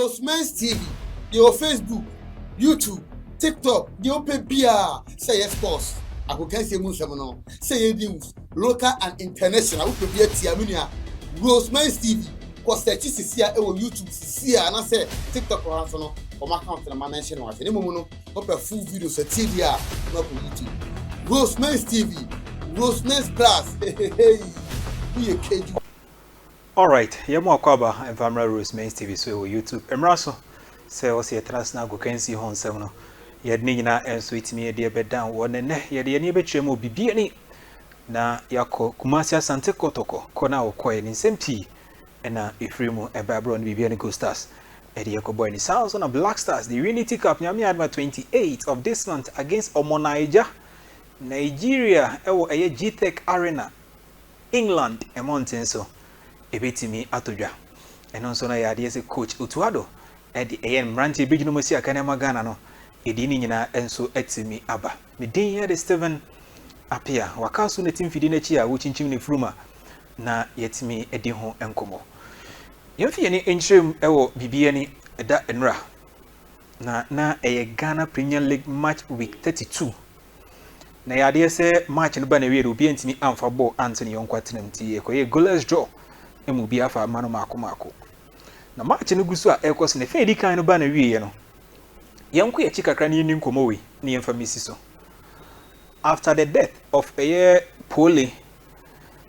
ROSEMENS TV, your Facebook, YouTube, TikTok, the open PR, say yes, boss. I can say Musamono, say news, local and international. We prepare Tiamunia, ROSEMENS TV, because the here on YouTube, see, and I say TikTok or Ansono, or my account and my mention was any moment, not a full video, so TV, not on YouTube. ROSEMENS TV, ROSEMENS Plus, be a cage. Alright, yamo akwaba Envamra ROSEMENS TV so YouTube. Emraso say o se transna go kan si hon sem no. Ye de nyina enso itimi ye de be dan wo ne ne ye de ne be twem obibi ani na yakọ Kumasi Asante Kotoko kona okoye ni nsempii na efrimu ebabro no bibi ani Go Stars. E de yakoboy ni sounds on a Blackstars the Unity Cup nyame adma 28th of this month against Omonaija Nigeria ewo eye GTech Arena England e mountain so ebetimi atodwa eno nso na yade ese coach Utuado edi eyen mranti bigino mosi akane magana no edi ni nyina enso etimi aba me din ya de Steven apia wakaso na timfidi na chi a wo chinchim ne fruma na yetimi edi ho enkomo yemfi ni enchirem ewo bibie ni eda enra na eye Ghana Premier League match week 32 na yade ese match no ba na wiere obi entimi amfa ball Anthony Yonkwatenam ti ekoye goalless draw emu bi afa mano mako na match no gusu a ekos ne fe di kan no ba na wiye no yenko ye chikakra ne ni nkomo we ne yemfa misi so after the death of a Pole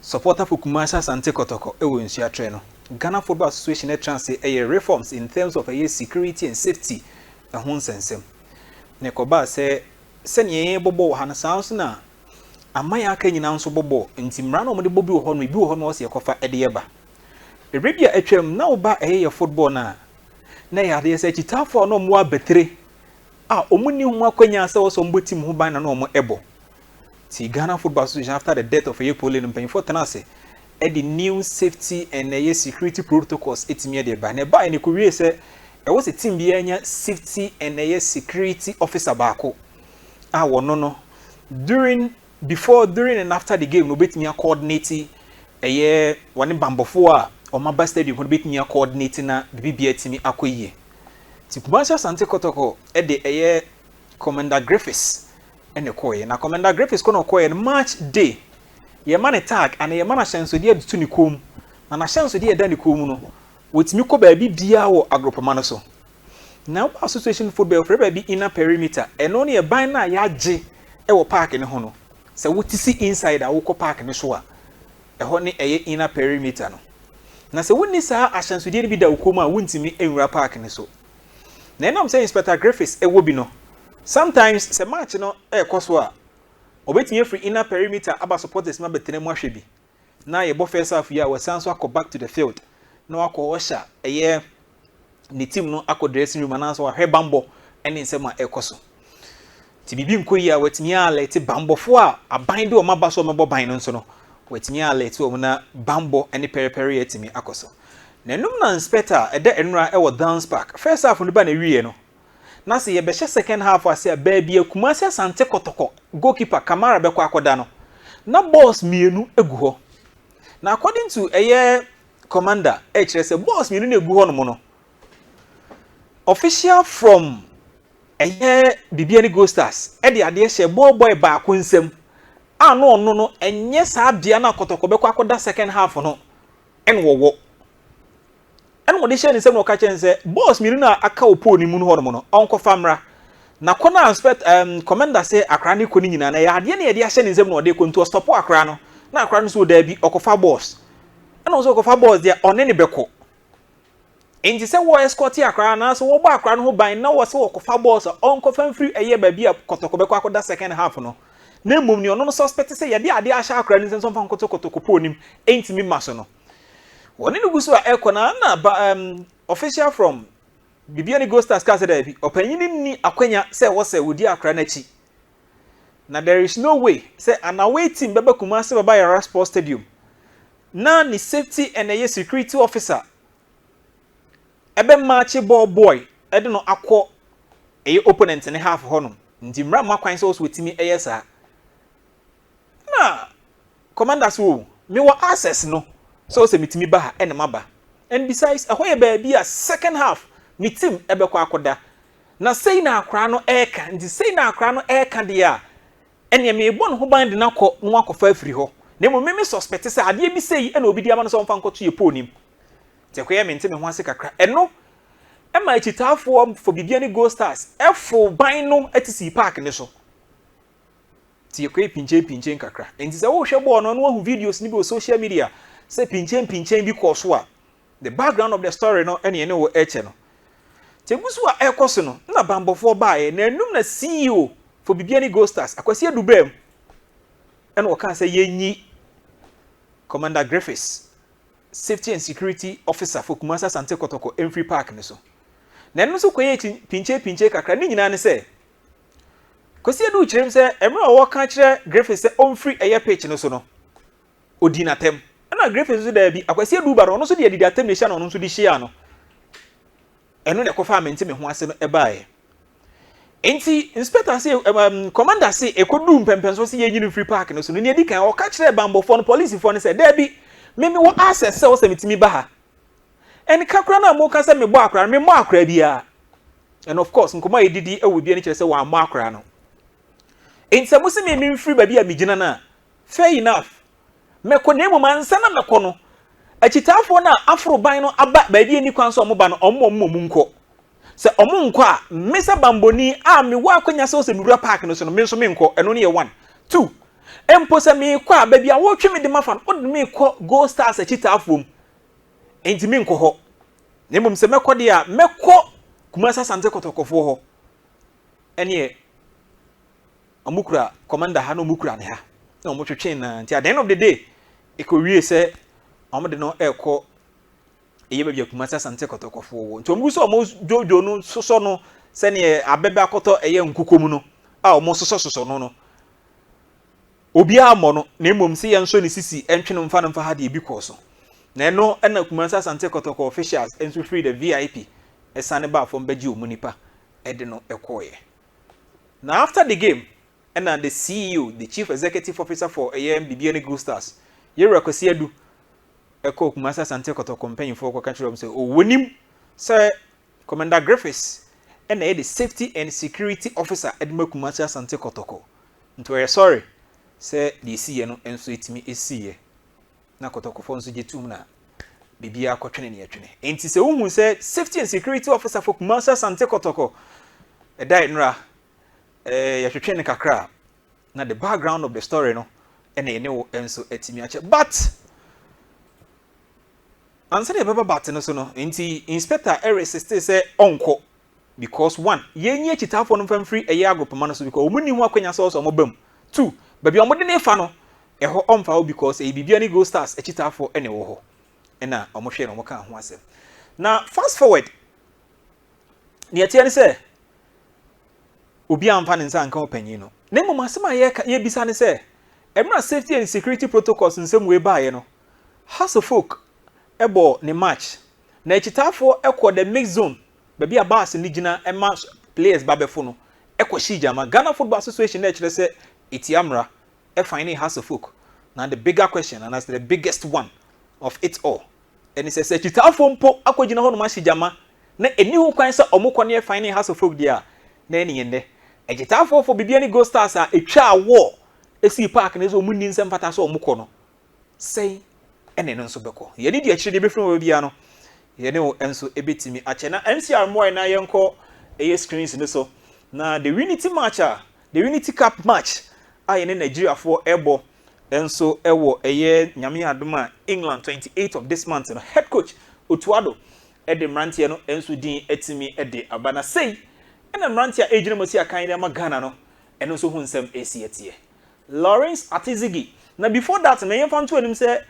supporter for Kumasi Asante Kotoko ewo nsia tre no Ghana Football Association e chance reforms in terms of security and safety ho nsensem ne koba se ne bobo ha na sanso na amaya aka nyina nso bobo nti mra na mo de bobi ho no bi ho no se ekofa ede yeba Arabia atwam na oba football na ya de se chitafo no mo abetre omuni hu akwanya se wo so mbotim ho ban na no mo ebo ti Ghana Football Association after the death of Pole no pen for tenase the new safety and security protocols etimi de ba na ba ni ko wie se e wo se team bi anya safety and security officer baako wono no before, during and after the game no betimi coordinate one bambofo o maba stadium no betimi coordinate na bibia timi akoyie ti Kumasi Asante Kotoko de Commander Griffiths ene koye na Commander Griffiths kono koye match day ye man tag and ye man ahyɛnso de adutu ni kom na ahyɛnso de eda ni kom no wotimi kɔ baabi bia wo agropama no so na association football for baabi inner perimeter eno ne ye ban na ya gye wo park ne ho no se wotisi inside a wo kɔ park ne so a ho ne inner perimeter no na se wonni saa ahyɛnso de bi da wo kom a wontimi enwura park ne so na enam say Inspector Griffiths wo bi no sometimes se match no koso a obetimi free inner perimeter aba supporters ma betene mo ahwe bi na ye bo first half ya wasan so akọ back to the field na akọ osha ni team no akọ dressing room na so ahwe bambo ene nsema ekoso ti bibi nkoyi a watimi alert bambo fo a aban de o maba so mabo ban no nso no watimi alert o na bambo ene periperi etimi akoso na num na inspector eda enra e wo dance park first half no ba na wiye no na se ye be second half ase a baby Kumasi Asante Kotoko goalkeeper Kamara be kwa akoda no na boss mienu egu ho na according to commander kire se boss mienu na egu ho no mo no official from Bibiani Go Stars de ade hye boy ba ko nsem no ono no enye saa bia na Kotoko be kwa akoda second half no enwowo eno de hye nsem no ka chense boss mienu na aka opo ni mu no ho no onko famra na kona inspect commander say akra ne koni nyina na ya ade na ye de hye nsem no de konto stop akra no na akra no so da bi okofa boss eno so okofa boss dia one ne beko enti se wo escort akra na so wo ba akra no ho ban na wo se okofa boss onko fan free ba bi Kotoko beko akoda second half no na mum ni ono no suspect say ye de ade ahye akra ni nsem fa Kotoko ponim enti mi maso no woni no gusu a ekona na official from Bibiani Go Stars ka say da bi opanyini ni akwanya say wo say wodi akra na chi na there is no way say an away team beba Kumasi baba Yara Sports Stadium na ni safety and security officer ebe match ball boy ede no akọ opponent ne half ho no ndi mra makwan say so wetimi sa na commanders wo me wo access no so se mitimi ba ene maba and besides ahoye ba bi a second half me team ebekọ akoda na sei na akra no eka nti sei na akra no eka de a ene me ebo no ho ban de na kọ no akọfa afiri ho na mo me suspect say ade bi sei ena obi di ama no so mfa nkoto ye ponim te koye me ntime ho ase kakra eno ema chitafo for bibiani go stars efo ban no atisi park ne so ti koye pinche kakra enti se wo hwe ball no hu videos ni bi o social media say pinche bi koso a the background of the story no ene wo eche no tegusu a ekoso no na bambofo baaye na enum na CEO for bibiani go stars akwasi adubem ene wo kan say yenyi Commander Griffiths safety and security officer for Kumasi Asante Kotoko Enfree Park ne so na eno so koye pinche kakra ni nyina ne say kwasi adu kirem say emre wo kan kire Griffiths say onfree eye pitch no so no odi na tem na Griffiths so da bi akwasi adu ba no so de adi atem ne hia no so de hia no eno ne kofa amenti me ho ase no ebaaye enti inspector say commander say ekodu mpempenso say yenyini free park no so ne edi kan o ka kire bambofo no police fo no say da bi meme wo access say wo say metimi ba ha eni kakra na mo ka say me bo akra me mo akra bia and of course nkoma edidi e wo bia ni kire say wa mo akra no enti mo say me free ba bia me gina na fair enough me ko ne mo mansa na me ko no achitafo na afro ban no aba ba bia ni kwan so mo ba no ommo nko se omo nko a mesa bamboni a me wa akwanya se o se mura park no so no me so me nko eno ne ye 1 2 empo se me kwa ba bia wo twe me de mafa no de me ko go stars achitafo enti me nko ho ne mum se mekọ de a mekọ Kumasi Asante Kotokofo ho ene amukura commander ha no mukura ne ha na omotwetwe na nti at the end of the day ekowie se omode no ekọ eye ba bia Kumasi Asante Kotokofo wo nti omugu so omo jojo no soso no se ne abebe akoto eye nkukomu no a omo soso no obi amo no na emom se ye nso ne sisi entwe no mfa no mfa ha de ebi koso na eno na Kumasi Asante Kotoko officials enso free the VIP esane ba from beji omunipa ede no ekoye na after the game and the CEO the chief executive officer for bibiani Go Stars yere akwasi adu eko Kumasi Asante Kotoko company for kwa country say o wonim say Commander Griffiths and the safety and security officer edma Kumasi Asante Kotoko nto we sorry say the CEO no enso etimi esiye na Kotokofo nso jetum na bibia akotwene ne atwene enti se wohu se safety and security officer for Kumasi Asante Kotoko dai nra ya twetwene kakra na the background of the story no ene wo enso atimi ache but answer the baba bat no so no enti inspector resist say onko because one yenye chitafo no famfree eye agopama no so because omuni hu akwanya so so mobam 2 baby omode ne fa no eho omfa wo because e bibiani Go Stars echitafo ene wo ho ena omohwe no moka ho asem na fast forward ne atia ne se obi amfa ne nsa nka opanyin no na mmom asem a ye bisa ne se emra safety and security protocols nsem we baaye no house of folk ebo ne match na echitafo ekọ the mix zone baby abas ni gina ema players babefo no ekọ shijama Ghana Football Association na kire se etiamra finding house of folk. Now the bigger question, and that's the biggest one of it all. And it says, "Chitafo mpo akojina ho no mashijama na eni ho kwan se omukọ ne finding house of folk dia na eni yende. Chitafo for bibiani Go Stars a etwa awo esi park na zo munni nsem pata so omukọ no. Sei ene no nso beko. Ye di akire de befro bia no. Ye ne o enso ebetimi ache na NCR moy na yenko eye screens ne so. Na the Unity match the Unity Cup match aye ne Nigeria for ebo enso ewo eye nyame adoma England 28th of this month no head coach Otuado ede mrantie no enso din etimi ede abana sei ena mrantie ejina mosi akan de ma Ghana no eno so hu nsem esietie Lawrence Atizigi na before that me yemfa nto anim se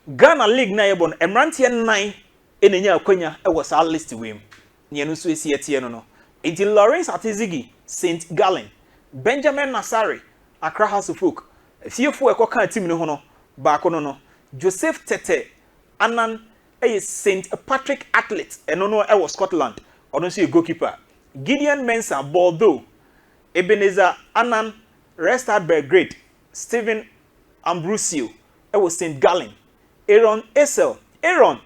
Ghana League na yebon mrantie 9 enenya akwanya ewo sa list wem ne eno so esietie no enti Lawrence Atizigi St Gallen Benjamin Nasari Accra House of Folk Fiefo ekoka team ne ho no ba ko no Joseph Tete Anan St Patrick athlete eno no e Scotland ono so goalkeeper Gideon Mensah Bordeaux Ebenezer Anan Restart Belgrade Stephen Ambrosio e St Gallen Aaron Essel Aaron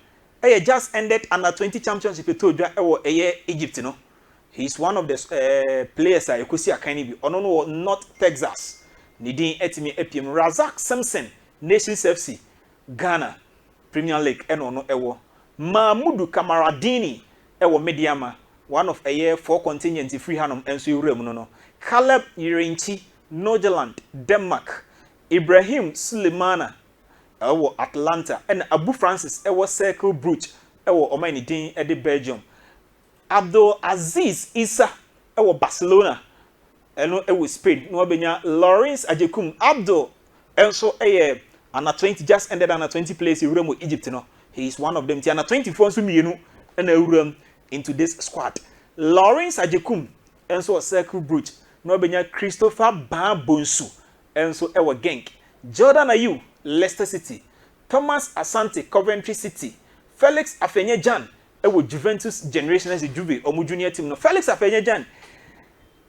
just ended under 20 championship to dwa Egypt no. He's one of the players I could see a kind of no not Texas. Nidin etimi epiem Razak Simpson Nations FC Ghana Premier League no ewo Mahmudu Kamaradini ewo Mediama one of a year 4 contingent free hanum enso yurem no Caleb Yirinchi Norgeland Denmark Ibrahim Sulemana ewo Atlanta and Abu Francis ewo Circle Brugge ewo omani din e de Belgium Abdul Aziz Issa ewo Barcelona eno ewo Spain no benya Lawrence Ajekum Abdul enso under 20 just ended under 20 place Uremo Egypt no he is one of them under 24 so mienu and Urem into this squad Lawrence Ajekum enso Circle Brugge no benya Christopher Babonsu enso ewo Genk Jordan Ayew Leicester City Thomas Asante Coventry City Felix Afenyejan ewo Juventus Generation as a Juve omu junior team no Felix Afenyejan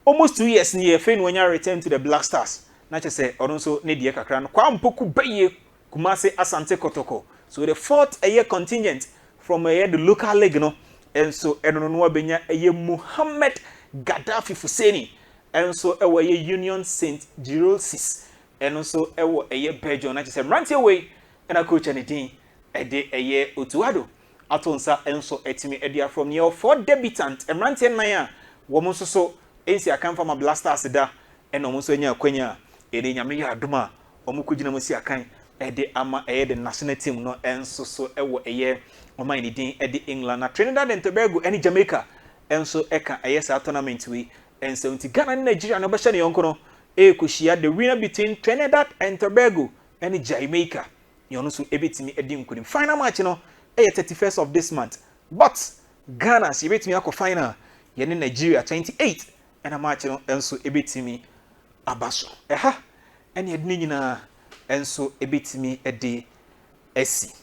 almost 2 years near Fein when you return to the Blackstars. Not to say, or also Nidia Kakran, Kwampoku Baye, Kumase Asante Kotoko. So the 4th a year contingent from a year the local league, no, and so Edonua Benya a year Muhammad Gaddafi Fuseni, and so a year Union Saint Girosis, and also a year Belgium. Not to say, run away, and a coach anything a day a year Utuado. Atonsa and so etimi edia from your 4 debutant, and Rantian Naya, woman so. Ensi akan from a Blackstars da eno mo so nya kwanya ede nyame ya adoma omo kugina mo si akan ede ama the national team no enso so ewo oman ni din ede England na Trinidad and Tobago ene Jamaica enso eka sa tournament we enso nti Ghana and Nigeria no be hye ne yonko no kushia the winner between Trinidad and Tobago ene Jamaica yono so ebetimi ede nkunim final match no 31st of this month but Ghana si ebetimi akọ final yene Nigeria 28 and a match enso ebitimi abaso eni edni nyina enso ebitimi ede esi